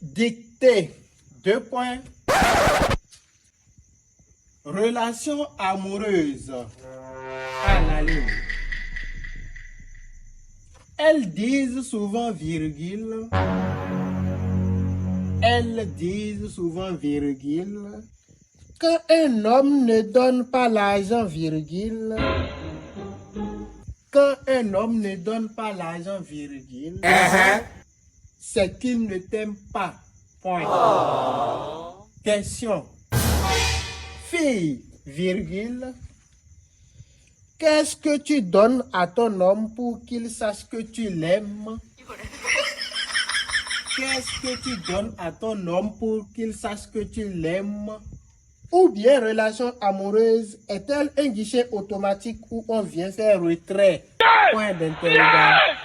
Dictée. 2 points. Relation amoureuse. À la ligne. Elles disent souvent virgule. Elles disent souvent virgule. Quand un homme ne donne pas l'argent virgule. Quand un homme ne donne pas l'argent virgule. C'est qu'il ne t'aime pas. Point. Question. Fille, virgule. Qu'est-ce que tu donnes à ton homme pour qu'il sache que tu l'aimes? Qu'est-ce que tu donnes à ton homme pour qu'il sache que tu l'aimes? Ou bien relation amoureuse est-elle un guichet automatique où on vient faire retrait? Point d'interrogation.